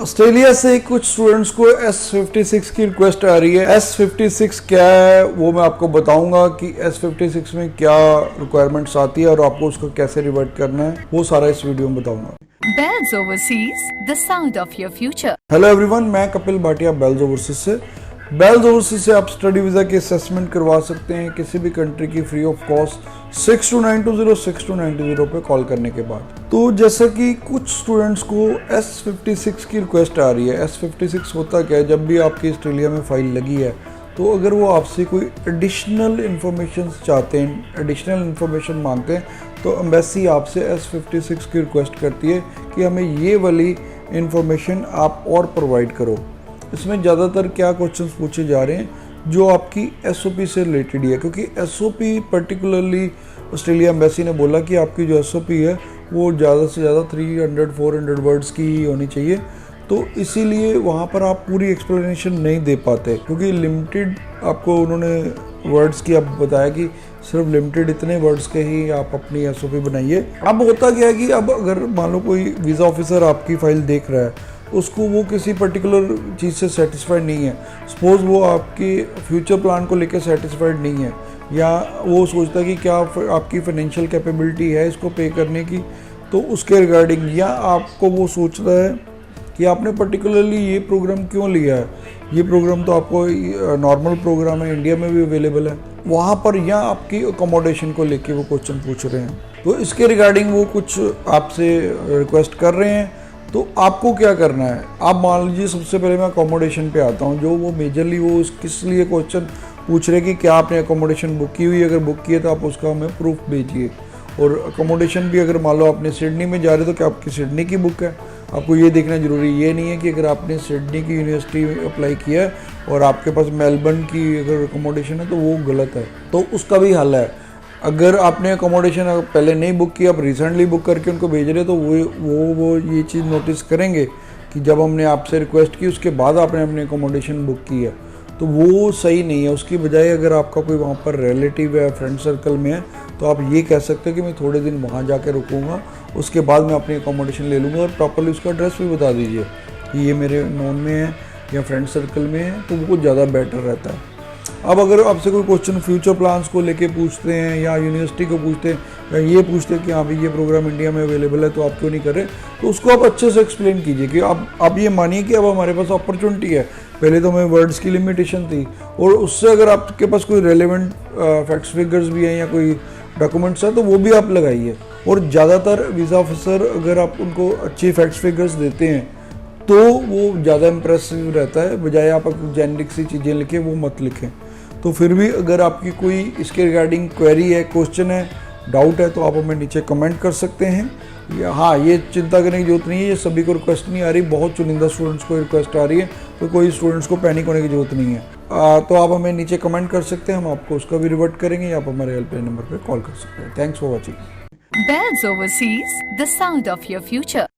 Australia से कुछ students को S56 की रिक्वेस्ट आ रही है। S56 क्या है वो मैं आपको बताऊंगा कि S56 में क्या रिक्वायरमेंट्स आती है और आपको उसको कैसे रिवर्ट करना है, वो सारा इस वीडियो में बताऊंगा। Bells Overseas, the sound of your future. Hello everyone, मैं कपिल भाटिया बेल्स ओवरसीज से। बेल्स ओवरसीज से आप स्टडी वीज़ा की असेसमेंट करवा सकते हैं किसी भी कंट्री की फ्री ऑफ कॉस्ट 6292062920 पे कॉल करने के बाद। तो जैसा कि कुछ स्टूडेंट्स को S56 की रिक्वेस्ट आ रही है। S56 होता क्या है, जब भी आपकी ऑस्ट्रेलिया में फ़ाइल लगी है तो अगर वो आपसे कोई एडिशनल इन्फॉर्मेशन चाहते हैं, एडिशनल इन्फॉर्मेशन मांगते हैं, तो एम्बेसी आपसे S56 की रिक्वेस्ट करती है कि हमें ये वाली इन्फॉर्मेशन आप और प्रोवाइड करो। इसमें ज़्यादातर क्या क्वेश्चंस पूछे जा रहे हैं जो आपकी SOP से रिलेटेड ही है, क्योंकि SOP पर्टिकुलरली ऑस्ट्रेलिया एम्बेसी ने बोला कि आपकी जो SOP है वो ज़्यादा से ज़्यादा 300-400 वर्ड्स की ही होनी चाहिए। तो इसीलिए वहाँ पर आप पूरी एक्सप्लेनेशन नहीं दे पाते, क्योंकि लिमिटेड आपको उन्होंने वर्ड्स की अब बताया कि सिर्फ लिमिटेड इतने वर्ड्स के ही आप अपनी SOP बनाइए। अब होता क्या है कि अब अगर मान लो कोई वीज़ा ऑफिसर आपकी फ़ाइल देख रहा है, उसको वो किसी पर्टिकुलर चीज़ से सेटिस्फाइड नहीं है, सपोज़ वो आपके फ्यूचर प्लान को लेकर सेटिस्फाइड नहीं है, या वो सोचता है कि क्या आपकी फाइनेंशियल कैपेबिलिटी है इसको पे करने की, तो उसके रिगार्डिंग, या आपको वो सोचता है कि आपने पर्टिकुलरली ये प्रोग्राम क्यों लिया है, ये प्रोग्राम तो आपको नॉर्मल प्रोग्राम है, इंडिया में भी अवेलेबल है वहाँ पर, या आपकी अकोमोडेशन को लेके वो क्वेश्चन पूछ रहे हैं, तो इसके रिगार्डिंग वो कुछ आपसे रिक्वेस्ट कर रहे हैं। तो आपको क्या करना है, आप मान लीजिए सबसे पहले मैं अकोमोडेशन पे आता हूँ, जो वो मेजरली वो किस लिए क्वेश्चन पूछ रहे हैं कि क्या आपने अकोमोडेशन बुक की हुई है, अगर बुक की है तो आप उसका हमें प्रूफ भेजिए। और अकोमोडेशन भी अगर मान लो आपने सिडनी में जा रहे हो तो क्या आपकी सिडनी की बुक है, आपको ये देखना जरूरी ये नहीं है कि अगर आपने सिडनी की यूनिवर्सिटी में अप्लाई किया है और आपके पास मेलबर्न की अगर अकोमोडेशन है तो वो गलत है, तो उसका भी हल है। अगर आपने अकोमोडेशन पहले नहीं बुक किया, आप रिसेंटली बुक करके उनको भेज रहे तो वो ये चीज़ नोटिस करेंगे कि जब हमने आपसे रिक्वेस्ट की उसके बाद आपने अपनी अकोमोडेशन बुक की है, तो वो सही नहीं है। उसकी बजाय अगर आपका कोई वहाँ पर रिलेटिव है, फ्रेंड सर्कल में है, तो आप ये कह सकते हो कि मैं थोड़े दिन वहाँ जाके रुकूँगा, उसके बाद मैं अपनी अकोमोडेशन ले लूँगा, और प्रॉपर्ली उसका एड्रेस भी बता दीजिए कि ये मेरे नोन में है या फ्रेंड सर्कल में है, तो वो ज़्यादा बेटर रहता है। अब अगर आपसे कोई क्वेश्चन फ्यूचर प्लान्स को लेके पूछते हैं या यूनिवर्सिटी को पूछते हैं या ये पूछते हैं कि हाँ भाई ये प्रोग्राम इंडिया में अवेलेबल है तो आप क्यों नहीं कर रहे, तो उसको आप अच्छे से एक्सप्लेन कीजिए कि आप ये मानिए कि अब हमारे पास अपॉर्चुनिटी है। पहले तो हमें वर्ड्स की लिमिटेशन थी, और उससे अगर आपके पास कोई रेलिवेंट फैक्ट्स फिगर्स भी हैं या कोई डॉक्यूमेंट्स हैं तो वो भी आप लगाइए। और ज़्यादातर वीज़ा ऑफिसर अगर आप उनको अच्छी फैक्ट्स फिगर्स देते हैं तो वो ज़्यादा इम्प्रेसिव रहता है, बजाय आप जेनेरिक सी चीज़ें लिखें वो मत लिखें। तो फिर भी अगर आपकी कोई इसके रिगार्डिंग क्वेरी है, क्वेश्चन है, डाउट है, तो आप हमें नीचे कमेंट कर सकते हैं। या हाँ, ये चिंता करने की जरूरत नहीं है, ये सभी को रिक्वेस्ट नहीं आ रही, बहुत चुनिंदा स्टूडेंट्स को रिक्वेस्ट आ रही है, तो कोई स्टूडेंट्स को पैनिक होने की जरूरत नहीं है। तो आप हमें नीचे कमेंट कर सकते हैं, हम आपको उसका भी रिवर्ट करेंगे, या आप हमारे हेल्पलाइन नंबर पर कॉल कर सकते हैं। Thanks for watching. Bells Overseas, the sound of your future.